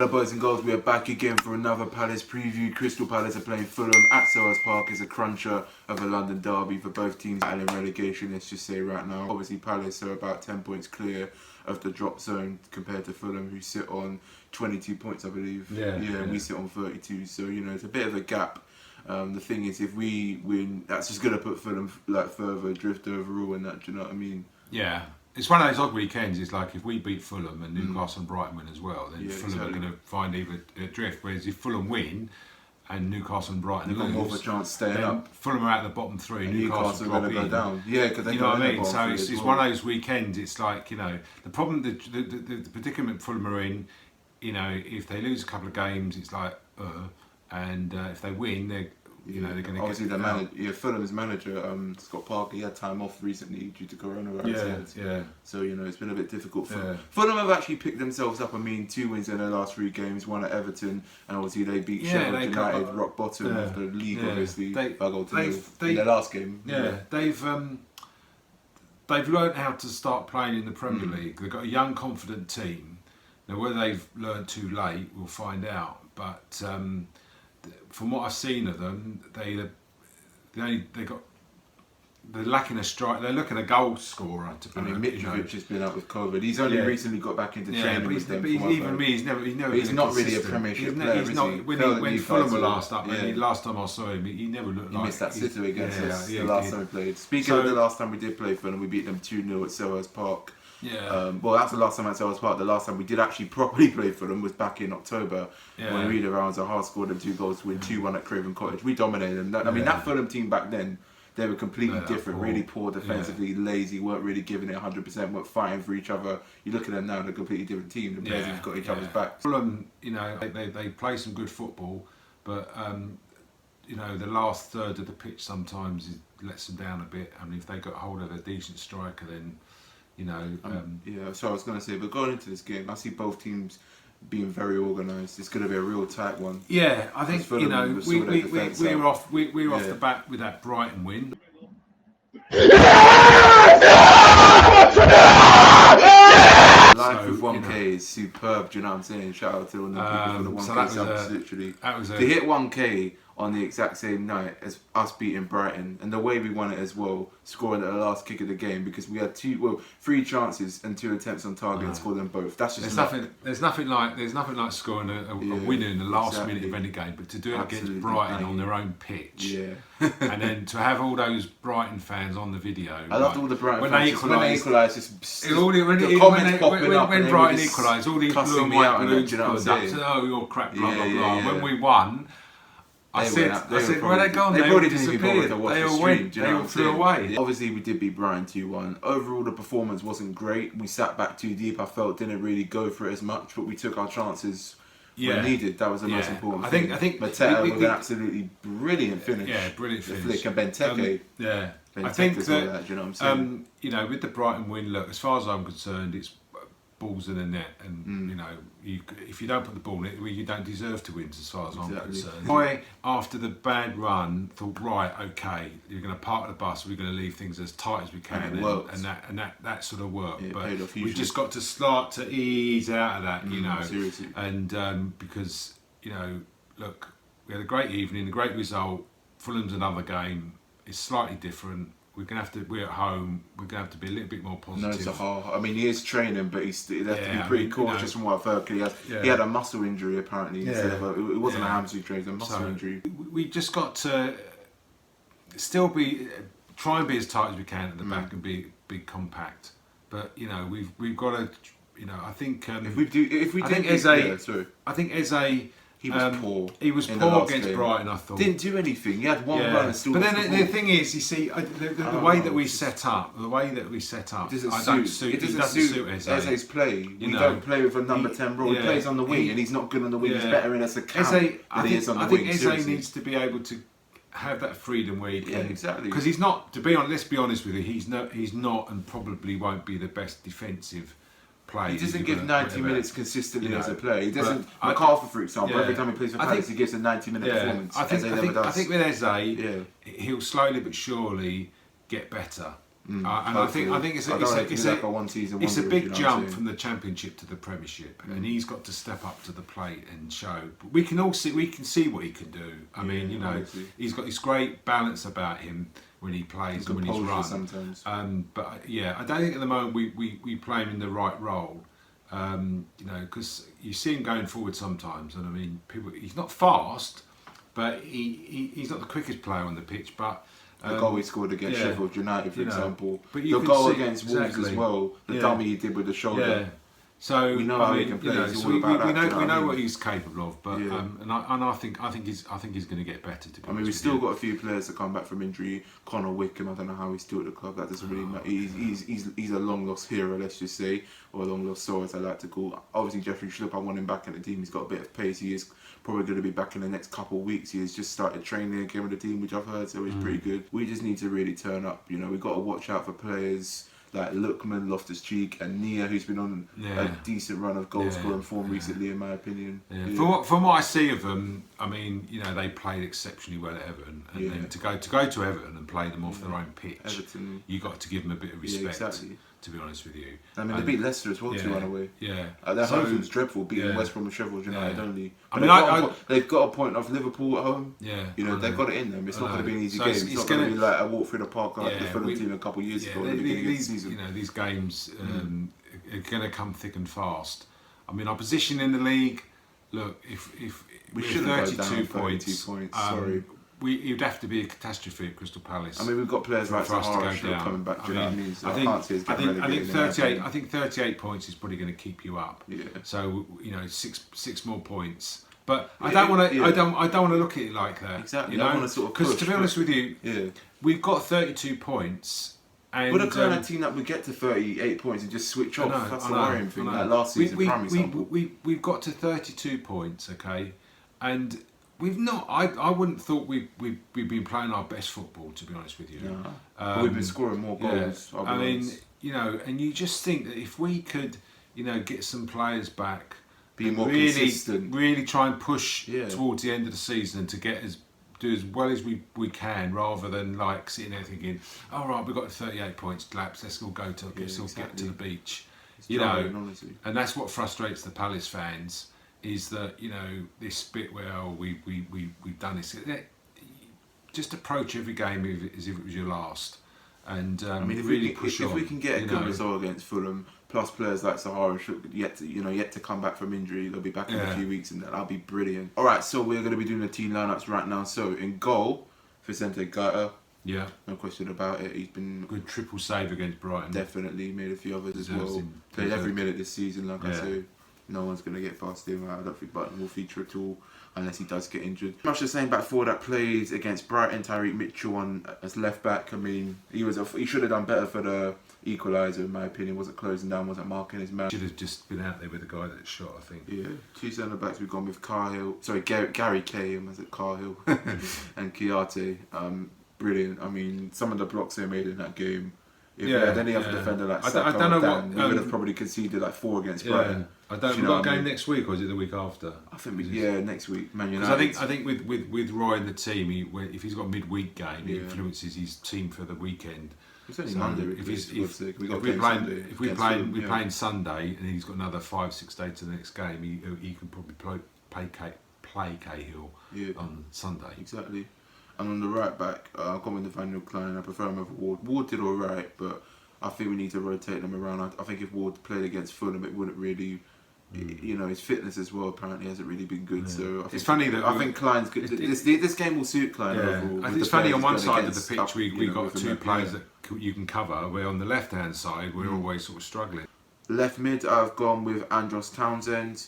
Hello boys and girls, we are back again for another Palace preview. Crystal Palace are playing Fulham at Selhurst Park. It's a cruncher of a London derby for both teams battling relegation, let's just say right now. Obviously Palace are about 10 points clear of the drop zone compared to Fulham, who sit on 22 points I believe. Yeah, and we sit on 32, so you know it's a bit of a gap. The thing is, if we win, that's just going to put Fulham like further adrift overall and that, do you know what I mean? Yeah. It's one of those odd weekends. It's like if we beat Fulham and Newcastle and Brighton win as well, then Fulham are going to find either a drift. Whereas if Fulham win and Newcastle and Brighton lose, they've got more of a chance staying up. Fulham are at the bottom three. And Newcastle are going to go down. Yeah, because they, you know what I mean. So it's one of those weekends. It's like, you know, the problem, the predicament Fulham are in. You know, if they lose a couple of games, it's like, and if they win, they're going to obviously the manager, Fulham's manager, Scott Parker, he had time off recently due to coronavirus. Yeah. So you know it's been a bit difficult for Fulham. Have actually picked themselves up. I mean, 2 wins in their last 3 games, one at Everton, and obviously they beat Sheffield United, rock bottom of the league. Obviously, in their last game. They've learned how to start playing in the Premier League. They've got a young, confident team. Now, whether they've learned too late, we'll find out. But from what I've seen of them, they're lacking a strike. They're looking a goal scorer. I mean, Mitrovic has been out with COVID. He's only recently got back into training with them. But he's never. He's not really a Premiership player. He's not. When Fulham were last up, last time I saw him, he never looked like. He missed that sitter against us the last time we played. Speaking of the last time we did play Fulham, we beat them 2-0 at Selhurst Park. Well, that's the last time at Selhurst Park. The last time we did actually properly play for them was back in October when Reader Rounds Zaha scored them 2 goals to win 2-1 at Craven Cottage. We dominated them. I mean, that Fulham team back then, they were completely different. Really poor defensively, lazy, weren't really giving it 100%, weren't fighting for each other. You look at them now, they're a completely different team. The players have got each other's backs. Fulham, you know, they play some good football, but you know, the last third of the pitch sometimes lets them down a bit. I mean, if they got hold of a decent striker, then. You know, so I was going to say, but going into this game, I see both teams being very organised. It's going to be a real tight one. Yeah, I think you know we're off the bat with that Brighton win. Life with 1K is superb. Do you know what I'm saying? Shout out to all the people for the 1K subs. Literally, to hit 1K on the exact same night as us beating Brighton, and the way we won it as well, scoring at the last kick of the game, because we had 3 chances and 2 attempts on target and scored them both. That's just there's nothing like scoring a winner in the last minute of any game, but to do it against Brighton on their own pitch, and then to have all those Brighton fans on the video. I loved all the Brighton fans when they equalised. When Brighton equalised, all these blue and white balloons put up. Oh, you're crap, blah blah blah. When we won. I said, where they gone? They already disappeared. They all went. They all flew away. Obviously, we did beat Brighton 2-1. Overall, the performance wasn't great. We sat back too deep. I felt didn't really go for it as much, but we took our chances when needed. That was the most important thing. I think Mateta with an absolutely brilliant finish. Yeah, brilliant finish. Flick and Benteke. I think that, do you know what I'm saying? You know, with the Brighton win, look, as far as I'm concerned, it's balls in the net, and you know, if you don't put the ball in it, you don't deserve to win, as far as I'm concerned. I, after the bad run, thought, right, okay, you're going to park the bus, we're going to leave things as tight as we can, and that sort of worked. But we've just got to start to ease out of that, you know. Seriously. And because, you know, look, we had a great evening, a great result. Fulham's another game. It's slightly different. We're at home. We're gonna have to be a little bit more positive. No, Zaha. I mean, he is training, but he has to be pretty cautious from what I've heard. He had a muscle injury apparently. Instead of it wasn't a hamstring injury, it was a muscle injury. We just got to still try and be as tight as we can at the back and be compact. But you know, we've got to. You know, I think Eze. He was poor. He was poor against Brighton, I thought. Didn't do anything. He had one run and still. But then the thing is, you see, the way that we set up, it doesn't suit Eze's play. We don't play with a number 10 role. He plays on the wing, and he's not good on the wing. He's better in as a cam than he is on the wing. I think Eze needs to be able to have that freedom where he can. Yeah, exactly. Because he's not. To be honest, let's be honest with you. He's not, and probably won't be the best defensive. He doesn't give 90 minutes consistently as a player. He doesn't. MacArthur, for example, every time he plays for Palace, he gives a 90-minute performance. I think with Eze, he'll slowly but surely get better. And I think it's a one season. It's a big jump from the Championship to the Premiership, and he's got to step up to the plate and show. But we can see what he can do. I mean, you know, obviously. he's got this great balance about him when he plays and when he's run. Sometimes. But yeah, I don't think at the moment we play him in the right role. You know, because you see him going forward sometimes, and I mean, he's not fast, but he's not the quickest player on the pitch, but. The goal he scored against Sheffield United, for example. But the goal against Wolves as well. The dummy he did with the shoulder. Yeah. So we know how he can play. We know what he's capable of, but I think he's going to get better. To be honest, we've still got a few players to come back from injury. Connor Wickham, I don't know how he's still at the club. That doesn't really matter. He's a long lost hero, let's just say, or a long lost soul, as I like to call. Obviously, Jeffrey Schlupp, I want him back in the team. He's got a bit of pace. He is probably going to be back in the next couple of weeks. He has just started training again with the team, which I've heard, so he's pretty good. We just need to really turn up. You know, we've got to watch out for players like Lookman, Loftus-Cheek, and Nia, who's been on a decent run of goal scoring form recently, in my opinion. From what I see of them, I mean, you know, they played exceptionally well at Everton, and then to go to Everton and play them off their own pitch, you got to give them a bit of respect. To be honest with you, I mean, they beat Leicester as well 2-1 away. Their home form's dreadful, beating West Brom and Sheffield United only. But they've got a point off Liverpool at home. You know, they've got it in them. It's not going to be an easy game. It's not going to be like a walk through the park like the Fulham team a couple of years ago. You know, these games are going to come thick and fast. I mean, our position in the league. Look, if we should have 32 points, sorry. It'd have to be a catastrophe at Crystal Palace. I mean, we've got players like Selhurst coming back. Do you know what I mean? So I can't see us getting relegated. I think 38 points is probably going to keep you up. So you know, six more points. But I don't want to. I don't want to look at it like that. Exactly. You know? I want to sort of because to be honest with you, we've got 32 points. And we're the kind of team that would get to 38 points and just switch off. That's the worrying thing. Like last season, prime example. We've got to 32 points, okay, and. We've not. I wouldn't thought we've been playing our best football, to be honest with you. But we've been scoring more goals. I mean, you know, and you just think that if we could, you know, get some players back, be more consistent, really try and push towards the end of the season to do as well as we can, rather than like sitting there thinking, all right, we've got 38 points, laps, let's all go to get to the beach, you know, and that's what frustrates the Palace fans. Is that, you know, this bit where we've done this. Just approach every game as if it was your last, and I mean, if we can get a good result against Fulham, plus players like Sahara yet to come back from injury, they'll be back in a few weeks, and that'll be brilliant. All right, so we're going to be doing the team lineups right now. So in goal, Vicente Gaeta. No question about it. He's been good triple save against Brighton. Definitely made a few others as well. Played every minute this season, like I say. No one's going to get past him. I don't think Button will feature at all unless he does get injured. Much the same back four that played against Brighton. Tyreek Mitchell as left back. I mean, he should have done better for the equaliser, in my opinion. Wasn't closing down, wasn't marking his man. Should have just been out there with the guy that shot, I think. Yeah, two centre backs. We've gone with Gary Cahill, as it Cahill, and Kiarte. Brilliant. I mean, some of the blocks they made in that game. If we had any other defender like Saka or Dan, we would have probably conceded like 4 against Brighton. I don't know. We've got a game next week, or is it the week after? I think next week, Man United. Because I think with Roy in the team, if he's got a midweek game, he influences his team for the weekend. It's only Monday. If we're playing Sunday, and he's got another 5-6 days to the next game, he can probably play Cahill on Sunday. Exactly. And on the right back, I've gone with Nathaniel Klein. I prefer him over Ward. Ward did all right, but I think we need to rotate them around. I think if Ward played against Fulham, it wouldn't really, you know, his fitness as well apparently hasn't really been good. So it's funny that I think Klein's good. This game will suit Klein overall. I think it's funny on one side of the pitch we've got 2 players that you can cover. Where on the left hand side we're always sort of struggling. Left mid, I've gone with Andros Townsend.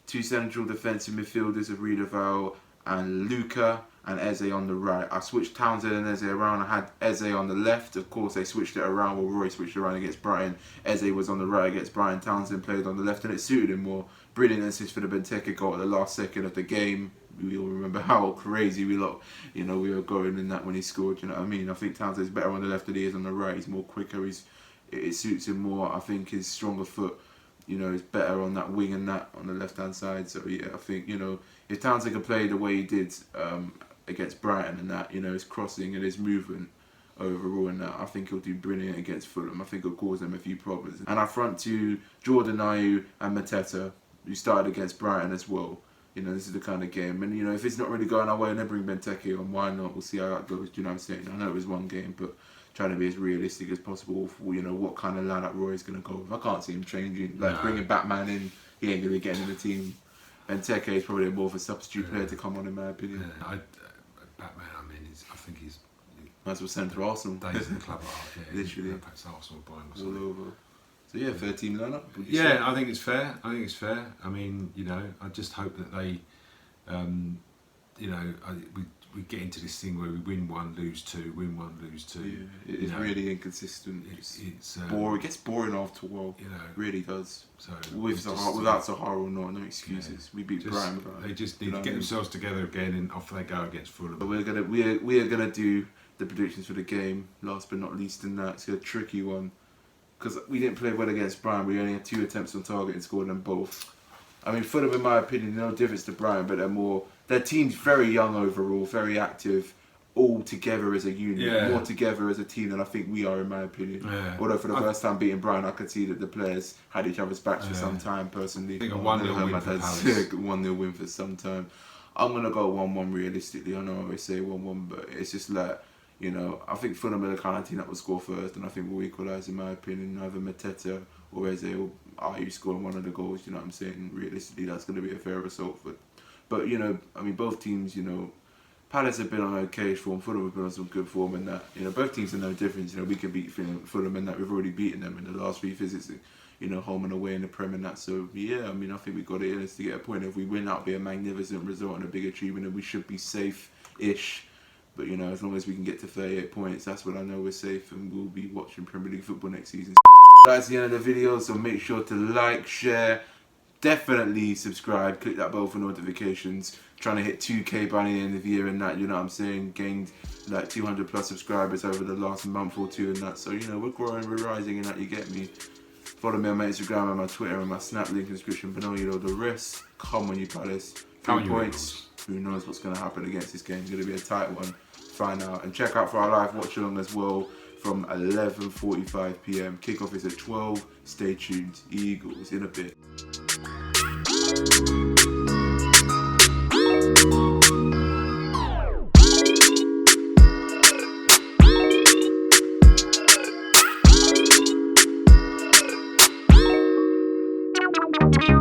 2 central defensive midfielders of Riedewald and Luca. And Eze on the right. I switched Townsend and Eze around. I had Eze on the left. Of course, they switched it around. Well, Roy switched it around against Brighton. Eze was on the right against Brighton. Townsend played on the left, and it suited him more. Brilliant assist for the Benteke goal at the last second of the game. We all remember how crazy we were going in that when he scored. You know what I mean? I think Townsend's better on the left than he is on the right. He's more quicker. It suits him more. I think his stronger foot, you know, is better on that wing and that on the left-hand side. So yeah, I think, you know, if Townsend can play the way he did against Brighton and that, you know, his crossing and his movement, overall in that. I think he'll do brilliant against Fulham. I think he'll cause them a few problems. And our front two, Jordan Ayew and Mateta, who started against Brighton as well. You know, this is the kind of game. And, you know, if it's not really going our way, then bring Benteke on. Why not? We'll see how that goes. Do you know what I'm saying? I know it was one game, but trying to be as realistic as possible for, you know, what kind of lineup Roy's going to go with. I can't see him changing. Like, bringing Batman in, he ain't going to be getting in the team. Benteke is probably more of a substitute player to come on, in my opinion. Yeah, Batman, I mean, I think he's... Might as well send for Arsenal. Days in the club at heart, yeah. Literally. Perhaps Arsenal will buy him or All something. over. So yeah, fair team lineup. Yeah, I think it's fair. I mean, you know, I just hope that they, you know, we get into this thing where we win one, lose two, win one, lose two. Yeah, it's really inconsistent. It's boring. It gets boring after a while. You know, it really does. So without Sahara or not, no excuses. We beat Brighton. They just need to get themselves together again, and off they go against Fulham. But we are gonna do the predictions for the game. Last but not least, in that, it's a tricky one because we didn't play well against Brighton. We only had 2 attempts on target and scored them both. I mean, Fulham, in my opinion, no difference to Brighton, but their team's very young overall, very active, all together as a unit, more together as a team than I think we are, in my opinion. Yeah. Although for the first time beating Brighton, I could see that the players had each other's backs for some time, personally. I think a 1-0 win for Palace. 1-0 win for some time. I'm going to go 1-1 realistically. I know I always say 1-1, but it's just like, you know, I think Fulham are the kind of team that will score first, and I think we'll equalise, in my opinion. Either Mateta or Eze or Ayew scoring one of the goals, you know what I'm saying? Realistically, that's going to be a fair result. But you know, I mean, both teams, you know, Palace have been on okay form, Fulham have been on some good form, and that, you know, both teams are no difference. You know, we can beat Fulham, and that we've already beaten them in the last 3 visits, you know, home and away in the Prem and that. So yeah, I mean, I think we got it in us to get a point. If we win, that'll be a magnificent result and a big achievement, and we should be safe-ish. But you know, as long as we can get to 38 points, that's when I know we're safe, and we'll be watching Premier League football next season. That's the end of the video, so make sure to like, share, definitely subscribe, click that bell for notifications. Trying to hit 2K by the end of the year and that, you know what I'm saying? Gained like 200 plus subscribers over the last month or two and that. So, you know, we're growing, we're rising and that, you get me. Follow me on my Instagram and my Twitter and my Snap link in the description below. You know the rest. Come on, you Palace. 3 points. Who knows what's going to happen against this game? It's going to be a tight one. Find out. And check out for our live watch along as well from 11:45 PM. Kickoff is at 12. Stay tuned. Eagles in a bit. Thank you.